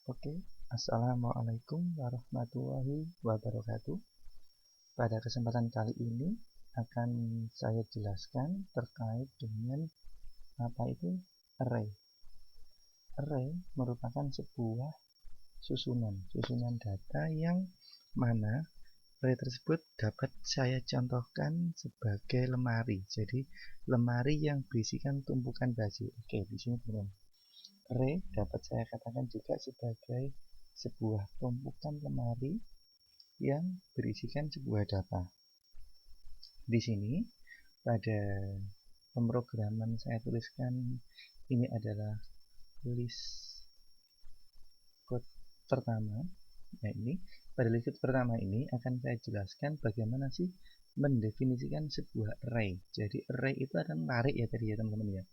Oke, Assalamualaikum warahmatullahi wabarakatuh. Pada kesempatan kali ini akan saya jelaskan terkait dengan apa itu array. Array merupakan sebuah susunan data yang mana array tersebut dapat saya contohkan sebagai lemari. Jadi lemari yang berisikan tumpukan baju. Oke, di sini teman-teman. Array dapat saya katakan juga sebagai sebuah tumpukan lemari yang berisikan sebuah data. Di sini pada pemrograman saya tuliskan ini adalah list code pertama. Nah, ini pada list code pertama ini akan saya jelaskan bagaimana sih mendefinisikan sebuah array. Jadi array itu akan tarik ya tadi ya teman-teman ya.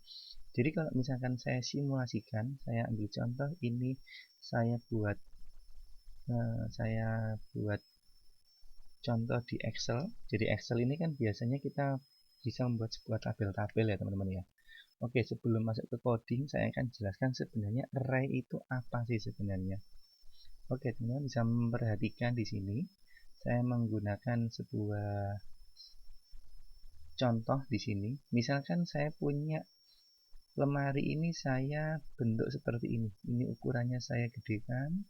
Jadi kalau misalkan saya simulasikan, saya ambil contoh ini saya buat contoh di Excel. Jadi Excel ini kan biasanya kita bisa membuat sebuah tabel-tabel ya teman-teman ya. Oke, sebelum masuk ke coding, saya akan jelaskan sebenarnya array itu apa sih sebenarnya. Oke, teman-teman bisa memperhatikan di sini. Saya menggunakan sebuah contoh di sini. Misalkan saya punya lemari ini saya bentuk seperti ini. Ini ukurannya saya gedekan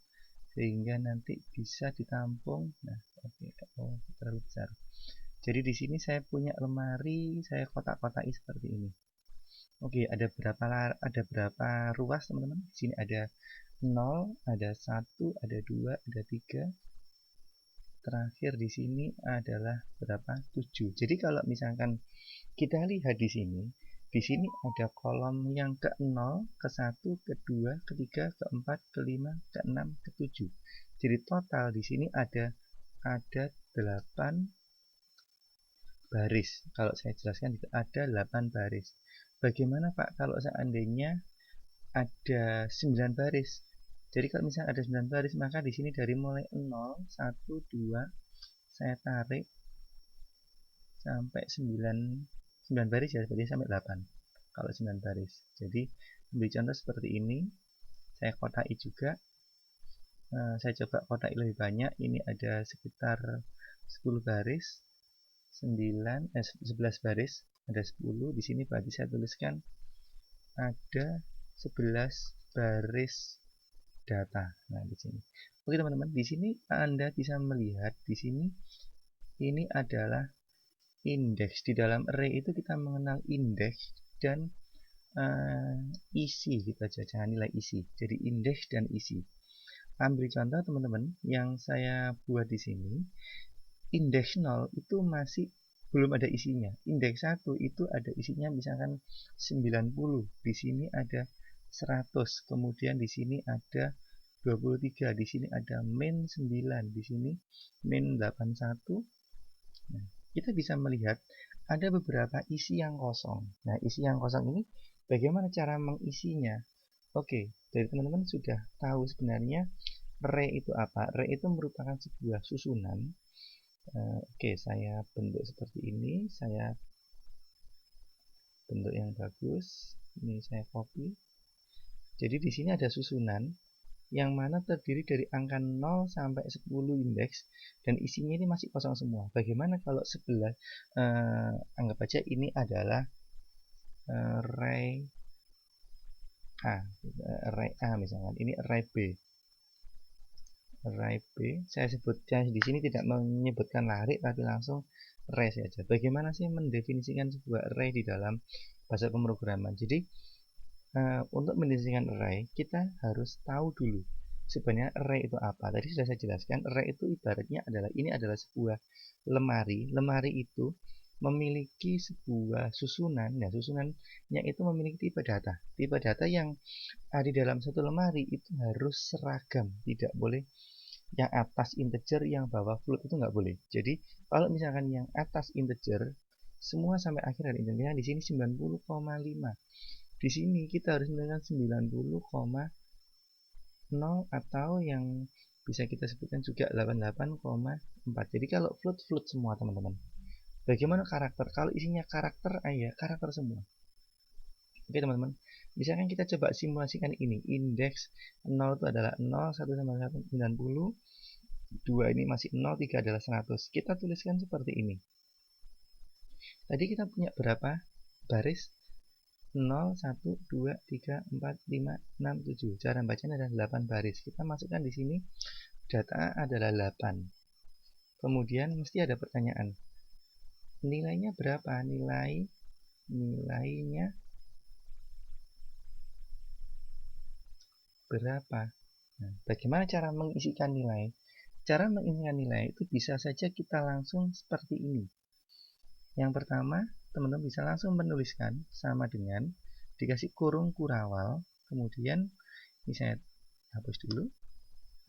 sehingga nanti bisa ditampung. Nah, oke, terlalu besar. Jadi di sini saya punya lemari, saya kotak-kotaki seperti ini. Oke, ada berapa ruas teman-teman? Di sini ada 0, ada 1, ada 2, ada 3. Terakhir di sini adalah berapa? 7. Jadi kalau misalkan kita lihat di sini ada kolom yang ke-0, ke-1, ke-2, ke-3, ke-4, ke-5, ke-6, ke-7. Jadi total di sini ada 8 baris. Kalau saya jelaskan itu ada 8 baris. Bagaimana Pak kalau seandainya ada 9 baris? Jadi kalau misalnya ada 9 baris, maka di sini dari mulai 0, 1, 2, saya tarik sampai 9 baris ya, berarti sampai 8. Kalau 9 baris. Jadi ambil contoh seperti ini, saya kotaki juga. Saya coba kotaki lebih banyak. Ini ada sekitar 10 baris, 11 baris, ada 10. Di sini berarti saya tuliskan ada 11 baris data. Nah, di sini. Oke, teman-teman, di sini Anda bisa melihat di sini ini adalah indeks. Di dalam array itu kita mengenal indeks dan isi, kita jangan nilai isi. Jadi indeks dan isi. Ambil contoh teman-teman yang saya buat di sini. Indeks 0 itu masih belum ada isinya. Indeks 1 itu ada isinya misalkan 90. Di sini ada 100. Kemudian di sini ada 23. Di sini ada min 9. Di sini min 81. Nah, kita bisa melihat ada beberapa isi yang kosong. Nah, isi yang kosong ini bagaimana cara mengisinya? Oke, dari teman-teman sudah tahu sebenarnya array itu apa? Array itu merupakan sebuah susunan. Oke, saya bentuk seperti ini. Saya bentuk yang bagus. Ini saya copy. Jadi di sini ada susunan yang mana terdiri dari angka 0 sampai 10 indeks dan isinya ini masih kosong semua. Bagaimana kalau sebelah anggap aja ini adalah array A misalkan, ini array B. Array B, saya sebutkan di sini tidak menyebutkan lari tapi langsung array saja. Bagaimana sih mendefinisikan sebuah array di dalam bahasa pemrograman? Jadi untuk mendefinisikan array kita harus tahu dulu sebenarnya array itu apa. Tadi sudah saya jelaskan, array itu ibaratnya ini adalah sebuah lemari. Lemari itu memiliki sebuah susunan. Nah, susunannya itu memiliki tipe data. Tipe data yang ada di dalam satu lemari itu harus seragam, tidak boleh yang atas integer, yang bawah float itu nggak boleh. Jadi kalau misalkan yang atas integer semua sampai akhir ada integernya, di sini 90,5. Di sini kita harus menggunakan 90,0 atau yang bisa kita sebutkan juga 88,4. Jadi kalau float semua teman-teman. Bagaimana karakter? Kalau isinya karakter, ya karakter semua. Oke teman-teman, misalkan kita coba simulasikan ini, indeks 0 itu adalah 0, 1 sama 1 90, 2 ini masih 0, 3 adalah 100. Kita tuliskan seperti ini. Tadi kita punya berapa baris? 0, 1, 2, 3, 4, 5, 6, 7. Cara bacanya adalah 8 baris. Kita masukkan di sini, data adalah 8. Kemudian mesti ada pertanyaan. Nilainya berapa? Nilainya berapa? Nah, bagaimana cara mengisikan nilai? Cara mengisikan nilai itu bisa saja kita langsung seperti ini. Yang pertama, teman-teman bisa langsung menuliskan sama dengan dikasih kurung kurawal, kemudian ini saya hapus dulu.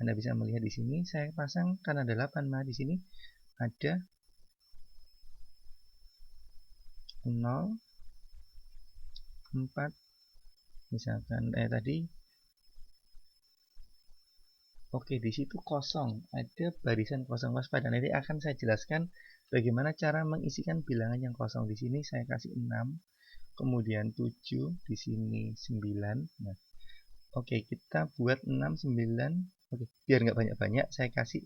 Anda bisa melihat di sini saya pasang karena ada 8, nah di sini ada 0, 4, misalkan tadi. Oke, di situ kosong, ada barisan kosong, waspada. Nanti akan saya jelaskan bagaimana cara mengisikan bilangan yang kosong. Di sini saya kasih 6, kemudian 7, di sini 9. Nah, oke, kita buat 6, 9. Oke, biar nggak banyak-banyak, saya kasih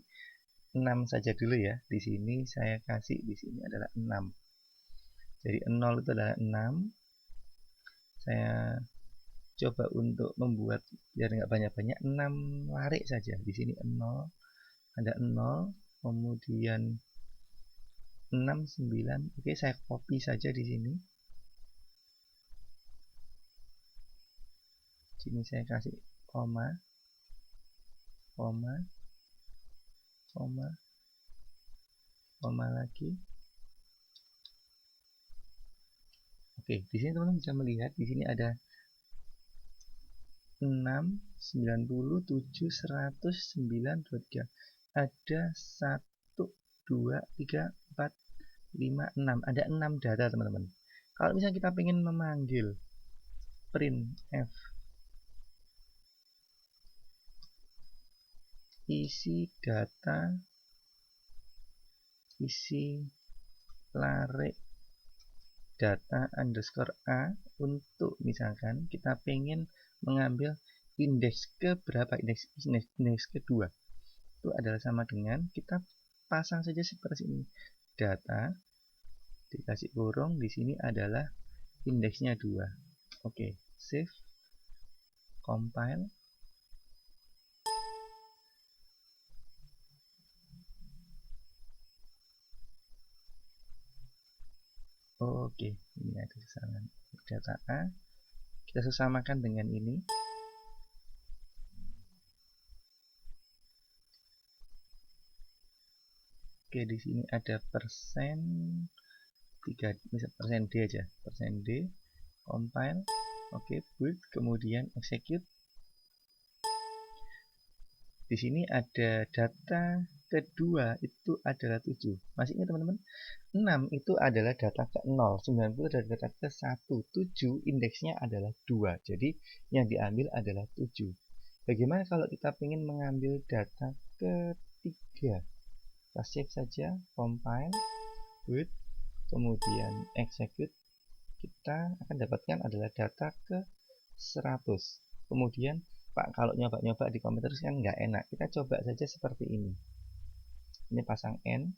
6 saja dulu ya. Di sini saya kasih, di sini adalah 6. Jadi 0 itu adalah 6. Saya coba untuk membuat biar nggak banyak-banyak 6 larik saja. Di sini 0, ada 0, kemudian 6, 9. Oke, saya copy saja di sini. Sini saya kasih koma, koma, koma, koma lagi. Oke, di sini teman-teman bisa melihat di sini ada 6, 90, 7, 100, 9, 23. Ada 1, 2, 3, 4, 5, 6. Ada 6 data teman-teman. Kalau misalnya kita ingin memanggil printf isi data, isi larik data underscore A, untuk misalkan kita pengen mengambil indeks ke berapa, indeks kedua, itu adalah sama dengan kita pasang saja seperti ini, data dikasih kurung, di sini adalah indeksnya 2. Oke, save, compile. Oke, ini ada kesalahan. Data A kita sesamakan dengan ini. Oke, di sini ada persen 3, misal persen D aja, persen D, compile. Oke, build, kemudian execute. Di sini ada data kedua itu adalah 7. Masih ingat teman-teman? 6 itu adalah data ke 0, 90 adalah data ke 1, 7 indeksnya adalah 2. Jadi yang diambil adalah 7. Bagaimana kalau kita ingin mengambil data ketiga? Kita save saja, compile, build, kemudian execute. Kita akan dapatkan adalah data ke 100. Kemudian Pak, kalau nyoba-nyoba di komputer kan nggak enak. Kita coba saja seperti ini. Ini pasang n,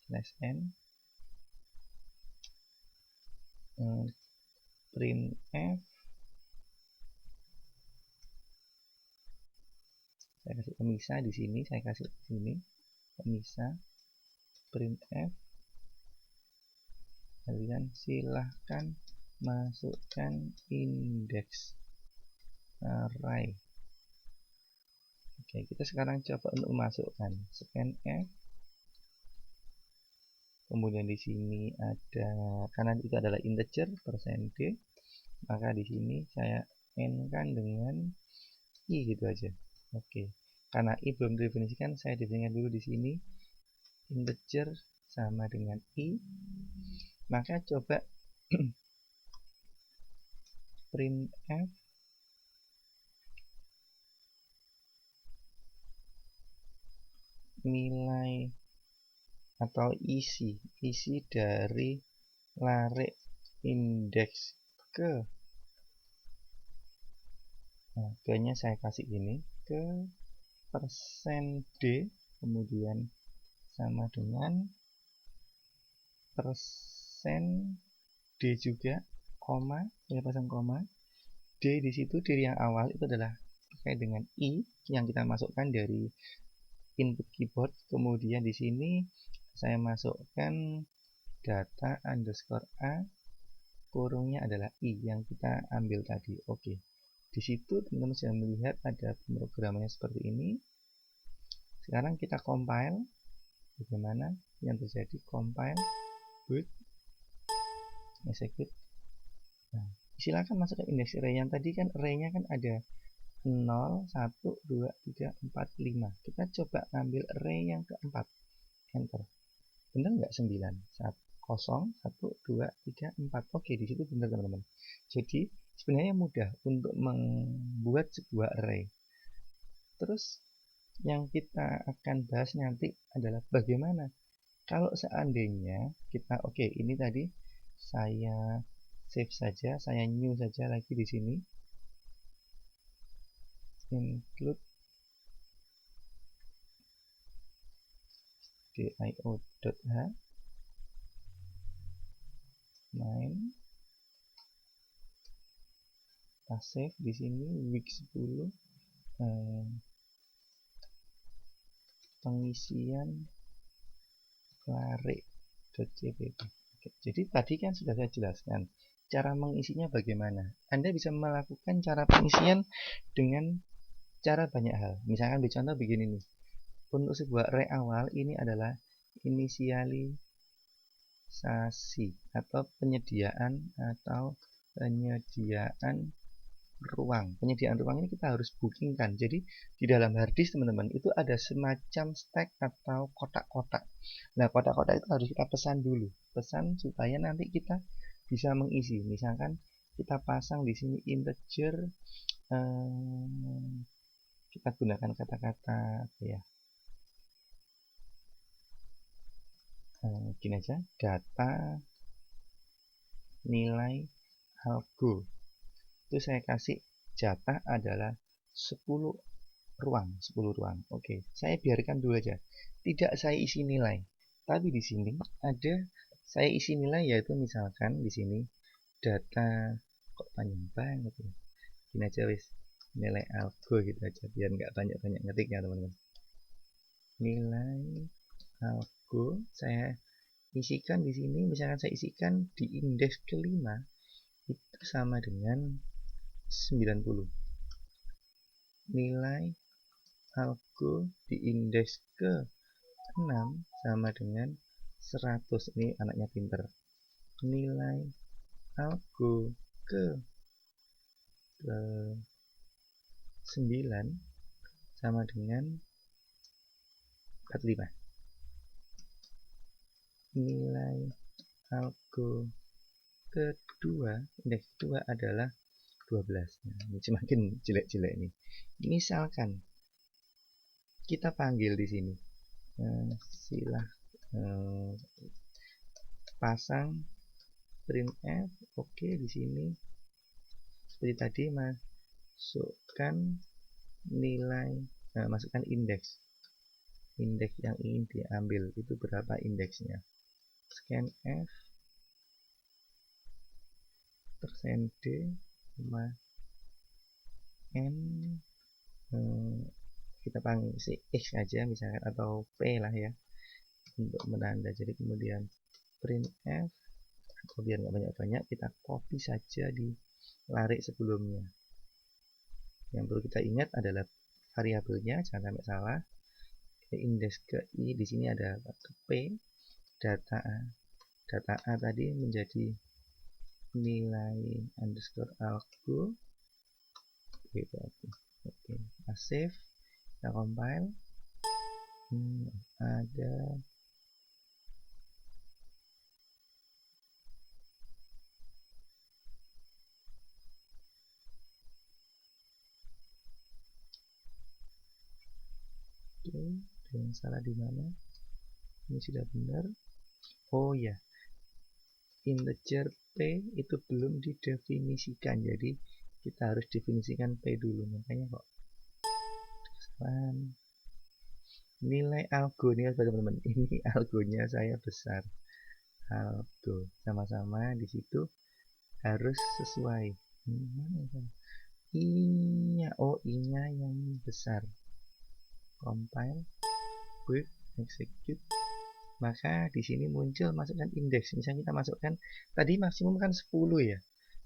slash n, printf. Saya kasih pemisah di sini. Saya kasih di sini pemisah printf. Kalian silahkan masukkan indeks array. Oke, kita sekarang coba untuk memasukkan scanf. Kemudian di sini ada, karena itu adalah integer persen d, maka di sini saya n kan dengan i gitu aja. Oke, karena i belum didefinisikan, saya definisikan dulu di sini integer sama dengan i. Maka coba printf nilai atau isi dari larik indeks ke, nah ke-nya saya kasih ini, ke persen D, kemudian sama dengan persen D juga, koma, saya pasang koma. D di situ, D yang awal itu adalah terkait dengan I yang kita masukkan dari input keyboard. Kemudian di sini saya masukkan data underscore A, kurungnya adalah I yang kita ambil tadi. Oke. Di situ teman-teman sudah melihat ada pemrogramannya seperti ini. Sekarang kita compile. Bagaimana yang terjadi? Compile, boot, execute. Nah, silakan masuk ke indeks array. Yang tadi kan array-nya kan ada 0, 1, 2, 3, 4, 5. Kita coba ambil array yang keempat. Enter. Benar nggak 9? 0, 1, 2, 3, 4. Oke, di situ benar teman-teman. Jadi sebenarnya mudah untuk membuat sebuah array. Terus yang kita akan bahas nanti adalah bagaimana kalau seandainya kita, oke, ini tadi saya save saja, saya new saja lagi di sini. Include dio.h main, kita save di sini week 10, pengisian lari.cpp. Jadi tadi kan sudah saya jelaskan cara mengisinya bagaimana. Anda bisa melakukan cara pengisian dengan cara banyak hal. Misalkan di contoh begini nih. Untuk sebuah array awal ini adalah inisialisasi atau penyediaan ruang. Penyediaan ruang ini kita harus bookingkan. Jadi di dalam harddisk teman-teman itu ada semacam stack atau kotak-kotak. Nah, kotak-kotak itu harus kita pesan dulu. Pesan supaya nanti kita bisa mengisi. Misalkan kita pasang di sini integer, kita gunakan kata-kata apa ya? Gini aja, data nilai algo. Itu saya kasih jatah adalah 10 ruang. Oke, saya biarkan dulu aja. Tidak saya isi nilai. Tapi di sini ada saya isi nilai, yaitu misalkan di sini data, kok panjang banget ya. Gini aja wis, nilai algo gitu aja biar nggak banyak-banyak ngetiknya teman-teman. Nilai algo saya isikan di sini, misalkan saya isikan di indeks kelima itu sama dengan 90. Nilai algo di indeks ke 6 sama dengan 100. Ini anaknya pinter. Nilai algo ke 9 sama dengan 45. Nilai algo kedua, indeks kedua adalah 12. Nah, ini semakin jelek-jelek nih. Misalkan kita panggil di sini, pasang printf. Oke, di sini seperti tadi masukkan nilai, masukkan indeks yang ingin diambil itu berapa indeksnya. Scanf persen d n, kita panggil si x aja misalkan, atau p lah ya untuk menanda. Jadi kemudian printf, atau biar nggak banyak-banyak kita copy saja di lari sebelumnya. Yang perlu kita ingat adalah variabelnya, jangan sampai salah. Indeks ke i di sini ada ke p, data a tadi menjadi nilai underscore algo. Gitu. Oke, kita save, kita compile. Ada ada yang salah di mana? Ini sudah benar. Oh ya, integer P itu belum didefinisikan, jadi kita harus definisikan P dulu. Makanya kok nilai algonya teman-teman, ini algonya saya besar, algo sama-sama di situ harus sesuai. I-nya, oh I-nya yang besar. Compile, quick, execute. Maka di sini muncul masukkan indeks. Misalnya kita masukkan tadi maksimum kan 10 ya.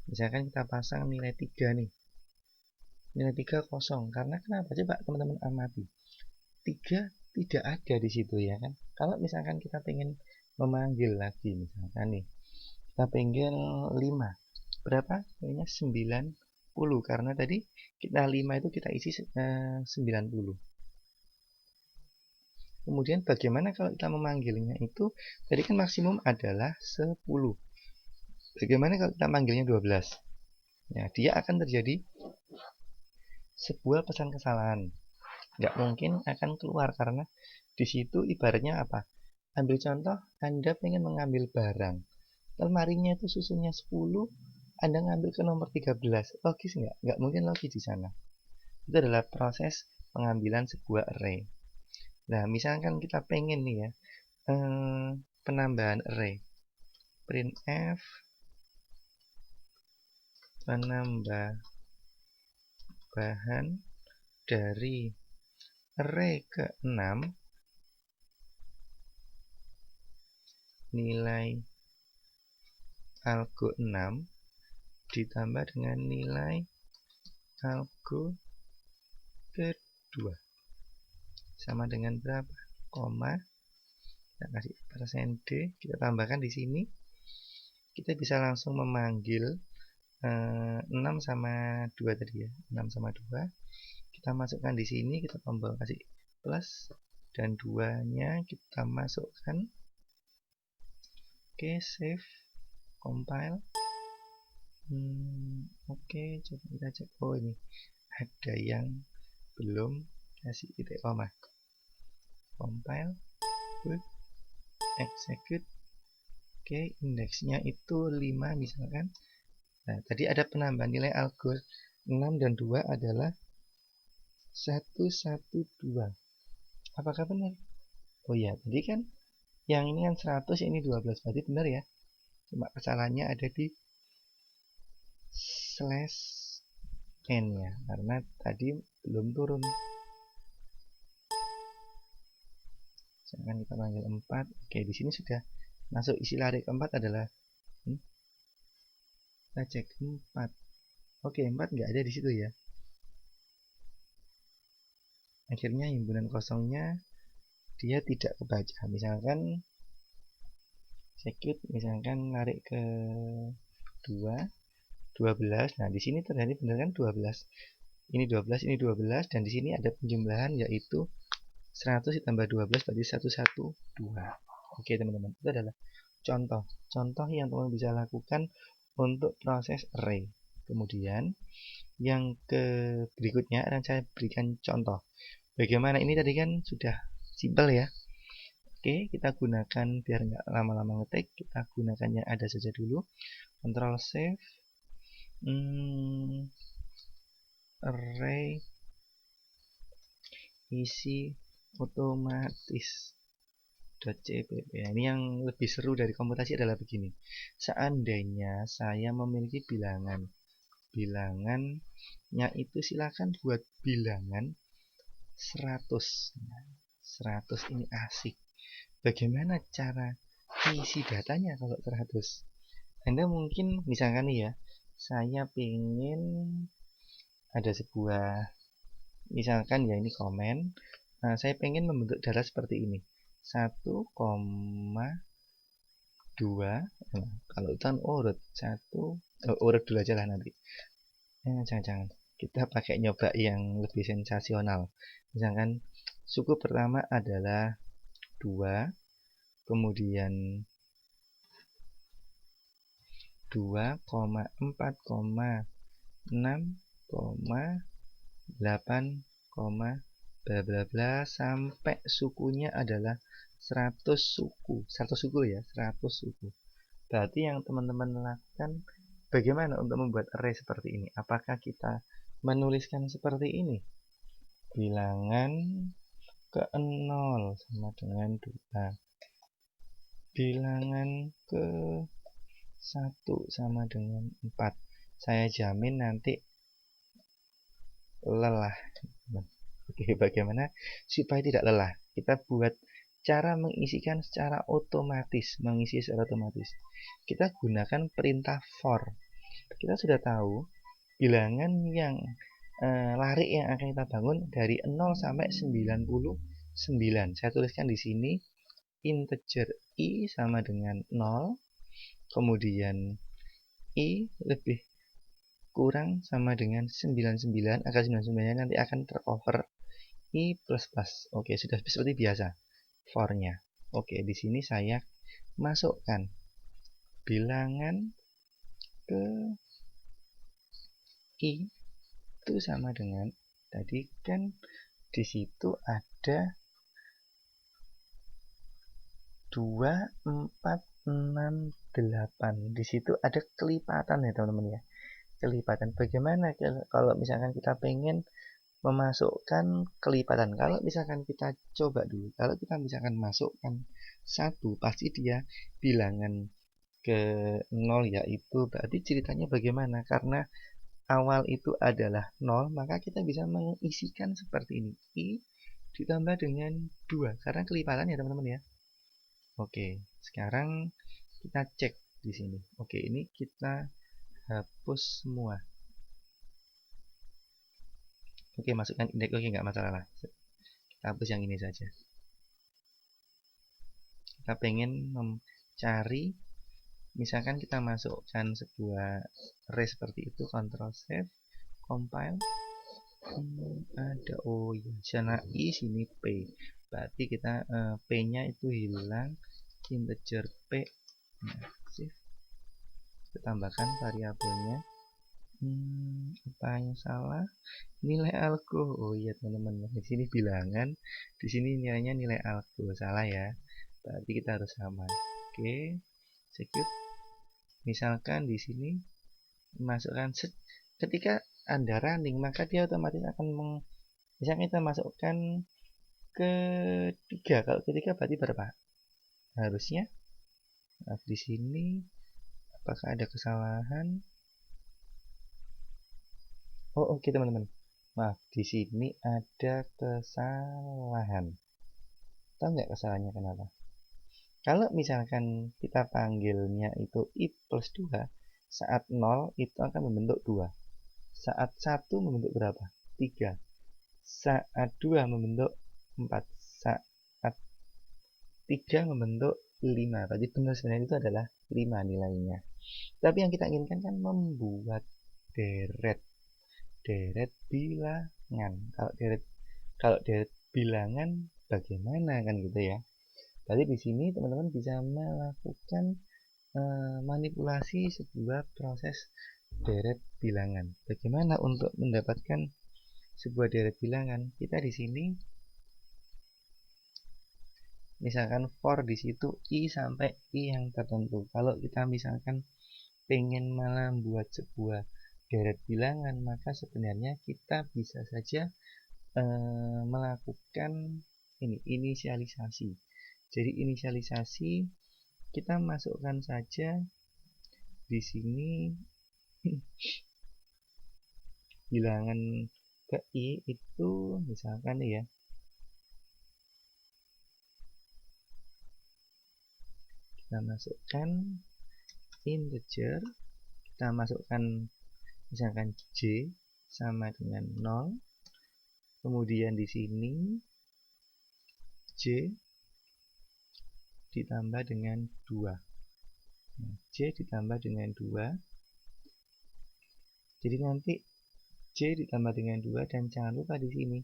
Misalkan kita pasang nilai 3 nih. Nilai 3 kosong. Karena kenapa? Coba teman-teman amati. 3 tidak ada di situ ya kan. Kalau misalkan kita pengen memanggil lagi misalkan nih. Kita pengen 5. Berapa? Kayaknya 90 karena tadi kita 5 itu kita isi 90. Kemudian bagaimana kalau kita memanggilnya itu tadi kan maksimum adalah 10. Bagaimana kalau kita manggilnya 12? Ya, dia akan terjadi sebuah pesan kesalahan. Nggak mungkin akan keluar karena di situ ibaratnya apa? Ambil contoh, Anda pengen mengambil barang. Lemarinya itu susunnya 10, Anda ngambil ke nomor 13. Logis nggak? Nggak mungkin logis di sana. Itu adalah proses pengambilan sebuah array. Nah, misalkan kita pengen nih ya, penambahan array. Printf penambahan dari array ke-6 nilai algo 6 ditambah dengan nilai algo kedua sama dengan berapa? Koma, kita kasih %d, kita tambahkan di sini. Kita bisa langsung memanggil 6 sama 2 tadi ya, 6 sama 2. Kita masukkan di sini, kita tombol kasih plus dan 2-nya kita masukkan. Oke, save, compile. Oke, coba kita cek. Oh, ini ada yang belum kasih titik koma. Compile, quick, execute. Oke, indeksnya itu 5 misalkan. Nah, tadi ada penambahan nilai algo 6 dan 2 adalah 112. Apakah benar? Oh iya, tadi kan yang ini kan 100, ini 12. Berarti benar ya. Cuma kesalahannya ada di slash n ya, karena tadi belum turun. Misalkan kita panggil 4. Oke, di sini sudah masuk isi lari keempat adalah kita cek 4. Oke, 4 nggak ada di situ ya. Akhirnya himpunan kosongnya dia tidak kebaca. Misalkan execute, misalkan narik ke 2, 12. Nah, di sini terjadi benar kan 12. Ini 12, ini 12 dan di sini ada penjumlahan yaitu 100 ditambah 12 berarti 112. Oke, teman-teman. Itu adalah contoh yang teman-teman bisa lakukan untuk proses array. Kemudian yang berikutnya akan saya berikan contoh. Bagaimana ini tadi kan sudah simpel ya. Oke, kita gunakan biar nggak lama-lama ngetik, kita gunakan yang ada saja dulu. Ctrl save. Array isi otomatis .cpp. Ini yang lebih seru dari komputasi adalah begini. Seandainya saya memiliki bilangannya itu silakan buat bilangan 100. 100 ini asik. Bagaimana cara isi datanya kalau 100? Anda mungkin misalkan nih ya, saya ingin ada sebuah, misalkan ya ini komen, saya pengen membentuk data seperti ini 1,2. Kalau itu kan urut 1, urut dulu aja lah nanti. Jangan kita pakai nyoba yang lebih sensasional. Misalkan suku pertama adalah 2, kemudian 2,4,6,8, bla bla bla sampai sukunya adalah 100 suku. 100 suku ya, 100 suku. Berarti yang teman-teman lakukan bagaimana untuk membuat array seperti ini? Apakah kita menuliskan seperti ini? Bilangan ke 0 sama dengan 2. Bilangan ke 1 sama dengan 4. Saya jamin nanti lelah. Oke, bagaimana supaya tidak lelah? Kita buat cara mengisikan secara otomatis, Kita gunakan perintah for. Kita sudah tahu bilangan yang lari yang akan kita bangun dari 0 sampai 99. Saya tuliskan di sini integer i sama dengan 0, kemudian i lebih kurang sama dengan 99, agar 99 nanti akan tercover i plus plus. Oke, sudah seperti biasa for-nya. Oke, di sini saya masukkan bilangan ke i itu sama dengan tadi kan di situ ada 2, 4, 6, 8. Di situ ada kelipatan ya teman-teman ya. Kelipatan. Bagaimana kalau misalkan kita pengen memasukkan kelipatan? Kalau misalkan kita coba dulu, kalau kita misalkan masukkan 1, pasti dia bilangan ke 0 yaitu berarti ceritanya bagaimana? Karena awal itu adalah 0, maka kita bisa mengisikan seperti ini. I ditambah dengan 2, karena kelipatan ya teman-teman ya. Oke, sekarang kita cek di sini. Oke, ini kita hapus semua. Oke, masukkan indeks. Oke, nggak masalah lah. Kita hapus yang ini saja. Kita pengen mencari, misalkan kita masukkan sebuah array seperti itu, Ctrl Save, compile. Ada ya, sana i sini p. Berarti kita p-nya itu hilang, integer p. Nah, kita tambahkan variabelnya. Apa yang salah? Nilai algo. Oh iya teman-teman, di sini bilangan, di sini nilainya nilai algo. Salah ya. Berarti kita harus sama. Oke, execute. Misalkan di sini masukkan ketika Anda running, maka dia otomatis akan misalnya kita masukkan ke 3. Kalau ketiga berarti berapa? Harusnya di sini apakah ada kesalahan? Oh, oke teman-teman. Maaf, di sini ada kesalahan. Tahu nggak kesalahannya kenapa? Kalau misalkan kita panggilnya itu i plus 2, saat 0 itu akan membentuk 2. Saat 1 membentuk berapa? 3. Saat 2 membentuk 4. Saat 3 membentuk 5. Berarti benar sebenarnya itu adalah 5 nilainya. Tapi yang kita inginkan kan membuat deret bilangan. Kalau deret bilangan bagaimana kan gitu ya. Jadi di sini teman-teman bisa melakukan manipulasi sebuah proses deret bilangan. Bagaimana untuk mendapatkan sebuah deret bilangan? Kita di sini misalkan for di situ i sampai i yang tertentu. Kalau kita misalkan pengen malah buat sebuah deret bilangan, maka sebenarnya kita bisa saja melakukan ini inisialisasi. Jadi inisialisasi kita masukkan saja di sini bilangan ke i itu misalkan ya, kita masukkan integer, kita masukkan misalkan j sama dengan 0, kemudian di sini j ditambah dengan 2. Nah, j ditambah dengan 2. Jadi nanti j ditambah dengan 2 dan jangan lupa di sini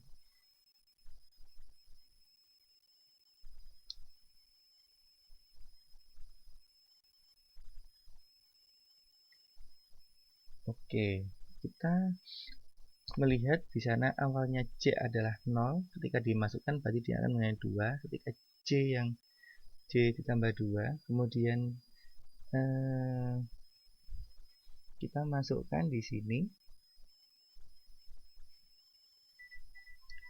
oke, kita melihat di sana awalnya j adalah 0, ketika dimasukkan berarti dia akan dengan 2, ketika j ditambah 2, kemudian kita masukkan di sini,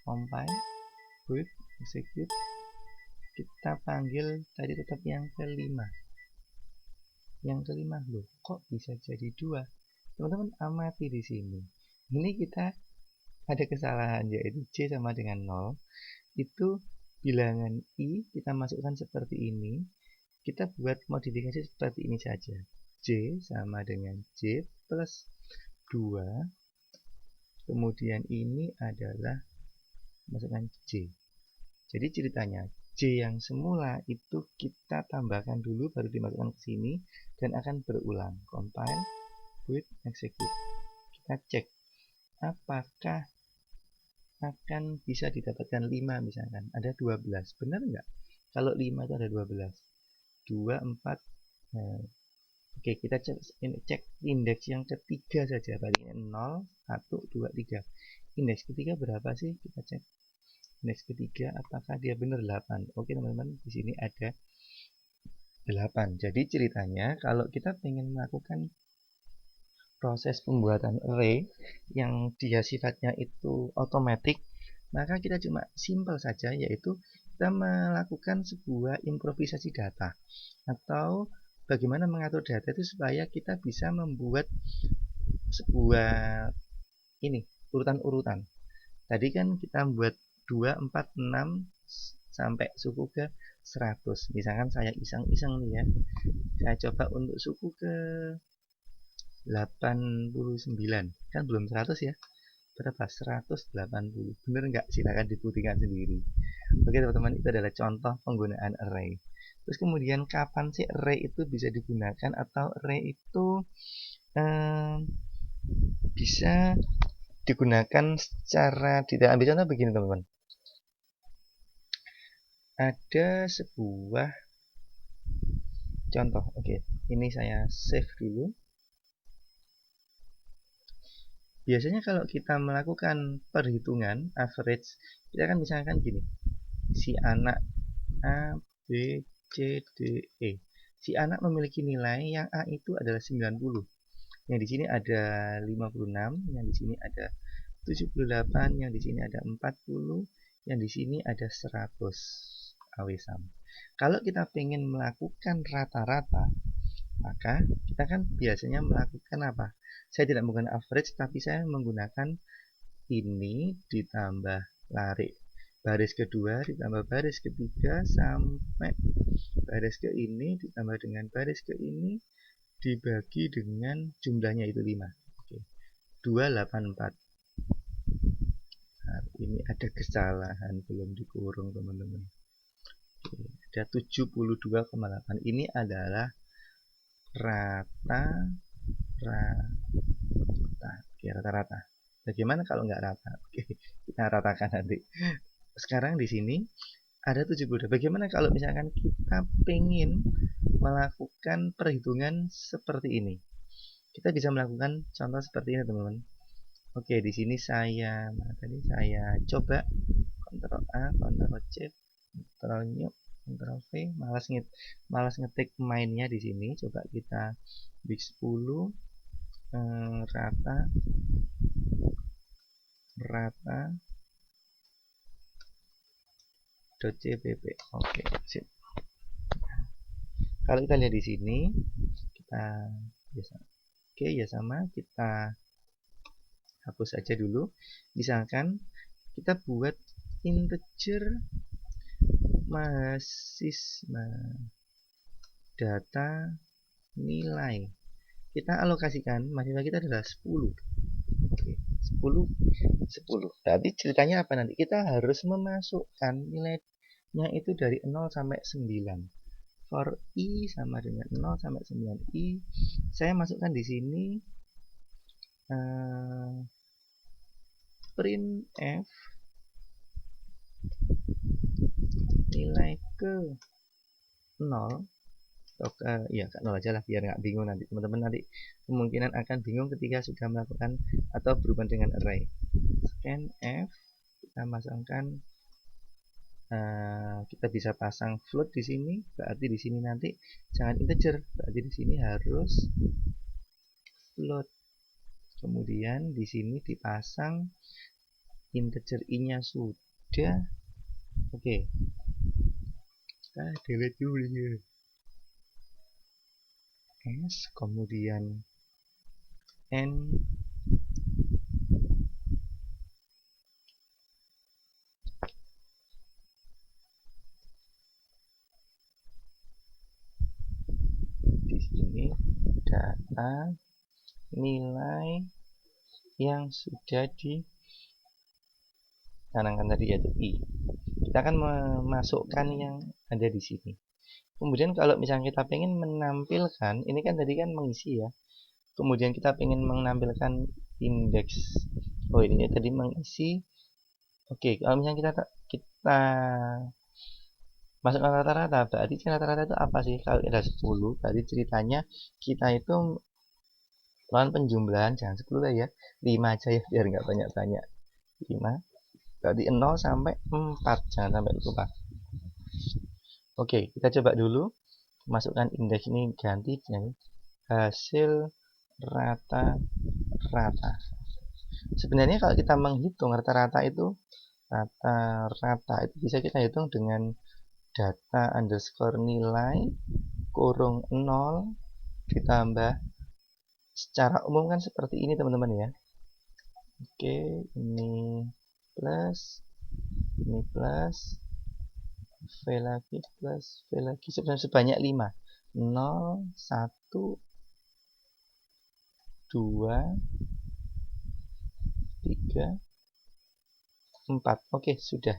compile, build, execute. Kita panggil tadi tetap yang kelima. Yang kelima loh, kok bisa jadi 2? Teman-teman amati di sini. Ini kita ada kesalahan, yaitu C sama dengan 0. Itu bilangan I kita masukkan seperti ini. Kita buat modifikasi seperti ini saja. J sama dengan J plus 2. Kemudian ini adalah masukkan J. Jadi ceritanya J yang semula itu kita tambahkan dulu baru dimasukkan ke sini dan akan berulang. Compile, build, execute. Kita cek apakah akan bisa didapatkan 5 misalkan. Ada 12. Benar nggak? Kalau 5 itu ada 12. 2, 4. Nah, oke, kita cek indeks yang ketiga saja. Tadi 0, 1, 2, 3. Indeks ketiga berapa sih? Kita cek. Indeks ketiga apakah dia benar 8? Oke teman-teman, di sini ada 8. Jadi ceritanya kalau kita ingin melakukan proses pembuatan array yang dia sifatnya itu otomatis, maka kita cuma simple saja, yaitu kita melakukan sebuah improvisasi data atau bagaimana mengatur data itu supaya kita bisa membuat sebuah urutan-urutan. Tadi kan kita buat 2, 4, 6 sampai suku ke 100. Misalkan saya iseng-iseng nih ya. Saya coba untuk suku ke 89. Kan belum 100 ya. Berapa? 180. Bener nggak? Silakan dibuktikan sendiri. Oke teman-teman, itu adalah contoh penggunaan array. Terus kemudian kapan sih array itu bisa digunakan atau array itu bisa digunakan secara tidak ambil contoh begini teman-teman. Ada sebuah contoh. Oke, ini saya save dulu. Biasanya kalau kita melakukan perhitungan average, kita kan misalkan gini. Si anak A, B, C, D, E. Si anak memiliki nilai yang A itu adalah 90. Yang di sini ada 56, yang di sini ada 78, yang di sini ada 40, yang di sini ada 100 AWSAM. Kalau kita ingin melakukan rata-rata, maka kita kan biasanya melakukan apa? Saya tidak menggunakan average, tapi saya menggunakan ini ditambah lari baris kedua ditambah baris ketiga sampai baris ke ini ditambah dengan baris ke ini dibagi dengan jumlahnya itu 5. Oke. 284. Nah, ini ada kesalahan belum dikurung teman-teman. Oke, ada 72,8. Ini adalah rata-rata. Bagaimana kalau nggak rata? Oke, kita ratakan nanti. Sekarang di sini ada 72. Bagaimana kalau misalkan kita pengen melakukan perhitungan seperti ini? Kita bisa melakukan contoh seperti ini, teman-teman. Oke, di sini saya coba Ctrl A, Ctrl C, Ctrl New, Ctrl V, malas ngetik mainnya di sini. Coba kita big 10 rata .cpp. Oke, sip. Kalau kita lihat di sini, kita biasa. Oke, ya sama, kita hapus saja dulu. Misalkan kita buat integer mahasiswa data nilai. Kita alokasikan mahasiswa kita adalah 10. Oke, 10. Berarti ceritanya apa nanti? Kita harus memasukkan nilainya itu dari 0 sampai 9. For I sama dengan 0 sampai 9 I. Saya masukkan di sini printf nilai ke 0. Ya ke 0 aja lah biar nggak bingung nanti teman-teman. Nanti kemungkinan akan bingung ketika sudah melakukan atau berhubungan dengan array. Scanf, kita masukkan kita bisa pasang float di sini, berarti di sini nanti jangan integer, berarti di sini harus float. Kemudian di sini dipasang integer i-nya sudah. Oke. Kita delete dulu ya. S, kemudian N, di sini data nilai yang sudah ditanamkan tadi, yaitu i. Kita akan memasukkan yang ada di sini. Kemudian kalau misalnya kita pengen menampilkan, ini kan tadi kan mengisi ya. Kemudian kita pengen menampilkan indeks. Oh, ini tadi mengisi. Oke, kalau misalnya kita masukkan rata-rata, berarti rata-rata itu apa sih? Kalau ada 10, berarti ceritanya kita itu lawan penjumlahan, jangan 10 lah ya, 5 aja ya, biar nggak banyak-banyak. 5, berarti 0 sampai 4, jangan sampai lupa. Oke, kita coba dulu. Masukkan indeks ini, ganti dengan hasil rata-rata. Sebenarnya kalau kita menghitung rata-rata itu bisa kita hitung dengan data underscore nilai kurung 0 ditambah, secara umum kan seperti ini teman-teman ya. Oke, ini plus V lagi plus V lagi sebanyak 5. 0, 1, 2, 3, 4. Oke, sudah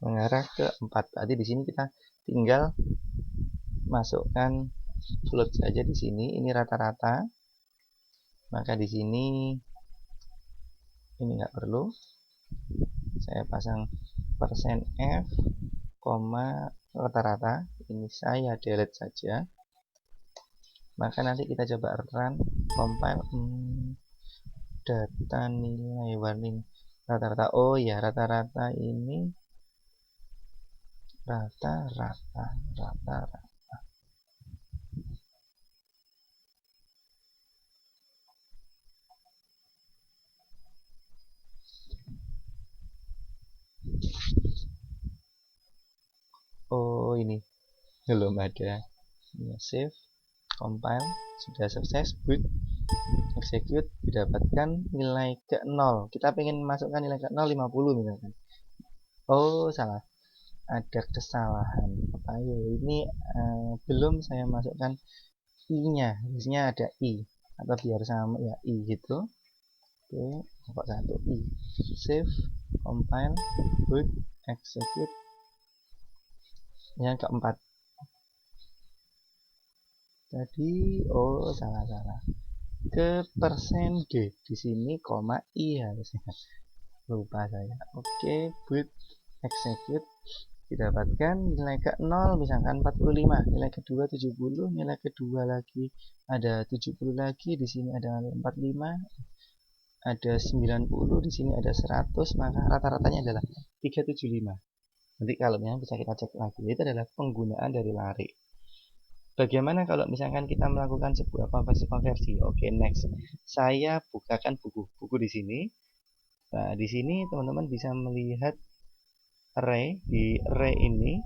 mengarah ke 4. Berarti di sini kita tinggal masukkan float saja di sini. Ini rata-rata. Maka di sini ini nggak perlu. Saya pasang %f, rata-rata. Ini saya delete saja. Maka nanti kita coba run, compile, data nilai warning rata-rata. Oh ya, rata-rata ini rata-rata. Oh, ini belum ada. Ya, save, compile, sudah sukses, boot, execute, didapatkan nilai ke 0. Kita pengen masukkan nilai ke 0, 50 misalkan. Oh, salah. Ada kesalahan. Ayo, ini belum saya masukkan i-nya. Harusnya ada i, atau biar sama ya i gitu. Oke, pokok 1 i. Save, compile, boot, execute. Yang keempat. Tadi salah. Ke %g di sini koma i harusnya. Lupa saya. Oke, boot, execute, didapatkan nilai ke 0 misalkan 45, nilai kedua 70, nilai kedua lagi ada 70 lagi, di sini ada 45, ada 90, di sini ada 100, maka rata-ratanya adalah 375. Nanti kalau misalnya bisa kita cek lagi, itu adalah penggunaan dari lari. Bagaimana kalau misalkan kita melakukan sebuah konversi? Oke, next. Saya bukakan buku di sini. Nah, di sini teman-teman bisa melihat array. Di array ini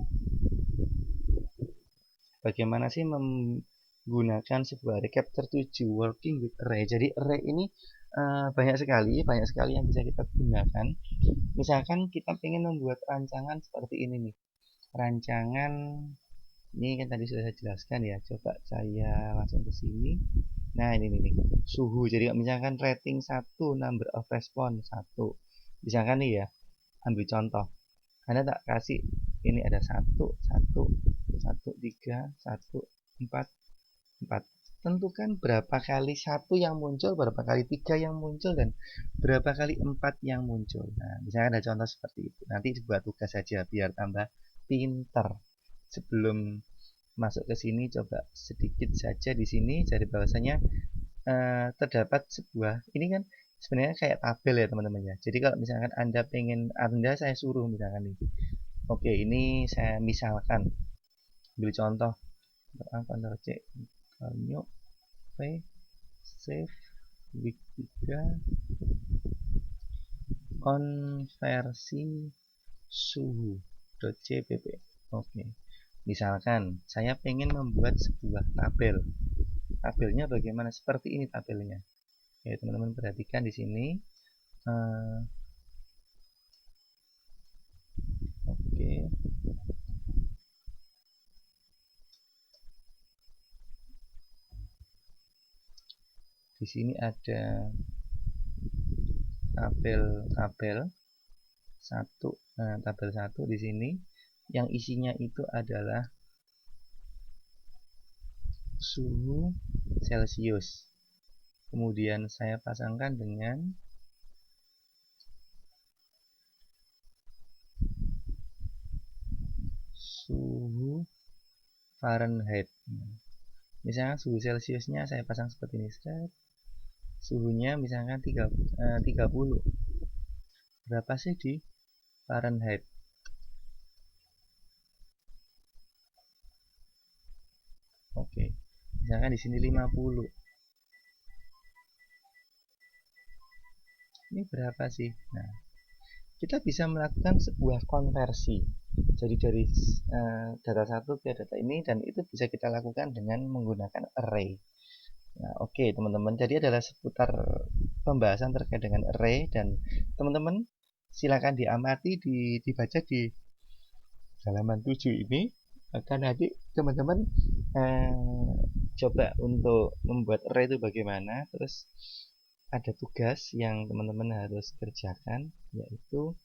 bagaimana sih menggunakan sebuah array, capture 7 working with array. Jadi array ini banyak sekali yang bisa kita gunakan. Misalkan kita ingin membuat rancangan seperti ini nih. Rancangan ini kan tadi sudah saya jelaskan ya. Coba saya langsung ke sini. Nah, ini nih suhu. Jadi misalkan rating 1, number of response 1. Misalkan nih ya, ambil contoh. Anda tak kasih ini ada 1, 1, 1, 3, 1, 4, 4. Tentukan berapa kali 1 yang muncul, berapa kali 3 yang muncul, dan berapa kali 4 yang muncul. Nah, misalnya ada contoh seperti itu. Nanti buat tugas saja biar tambah pinter. Sebelum masuk ke sini, coba sedikit saja di sini. Jadi bahwasanya terdapat sebuah, ini kan sebenarnya kayak tabel ya teman-teman ya. Jadi kalau misalkan Anda pengen, saya suruh misalkan nih, Oke, ini saya misalkan ambil contoh. Ctrl C, new, P, save, week 3, konversi suhu.cpp. Oke, misalkan saya pengen membuat sebuah tabel. Tabelnya bagaimana? Seperti ini tabelnya. Ya, teman-teman perhatikan di sini. Oke. Di sini ada tabel satu. Nah, tabel 1 di sini yang isinya itu adalah suhu Celcius. Kemudian saya pasangkan dengan suhu Fahrenheit. Misalnya suhu Celciusnya saya pasang seperti ini. Suhunya misalkan 30. Berapa sih di Fahrenheit? Oke. Misalkan di sini 50. Ini berapa sih? Nah, kita bisa melakukan sebuah konversi. Jadi dari data satu ke data ini, dan itu bisa kita lakukan dengan menggunakan array. Nah, oke, teman-teman. Jadi adalah seputar pembahasan terkait dengan array, dan teman-teman silakan diamati, dibaca di halaman 7 ini. Akan nanti teman-teman coba untuk membuat array itu bagaimana. Terus ada tugas yang teman-teman harus kerjakan, yaitu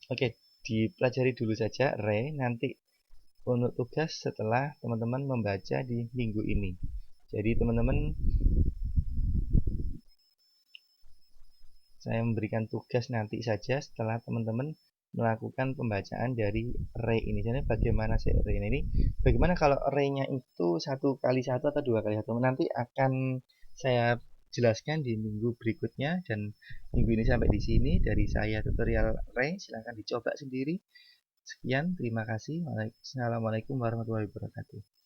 oke, dipelajari dulu saja array. Nanti untuk tugas setelah teman-teman membaca di minggu ini. Jadi teman-teman, saya memberikan tugas nanti saja setelah teman-teman melakukan pembacaan dari array ini. Jadi bagaimana sih array ini? Bagaimana kalau array-nya itu 1x1 atau 2x1? Nanti akan saya jelaskan di minggu berikutnya, dan minggu ini sampai di sini dari saya tutorial array. Silahkan dicoba sendiri. Sekian, terima kasih. Assalamualaikum warahmatullahi wabarakatuh.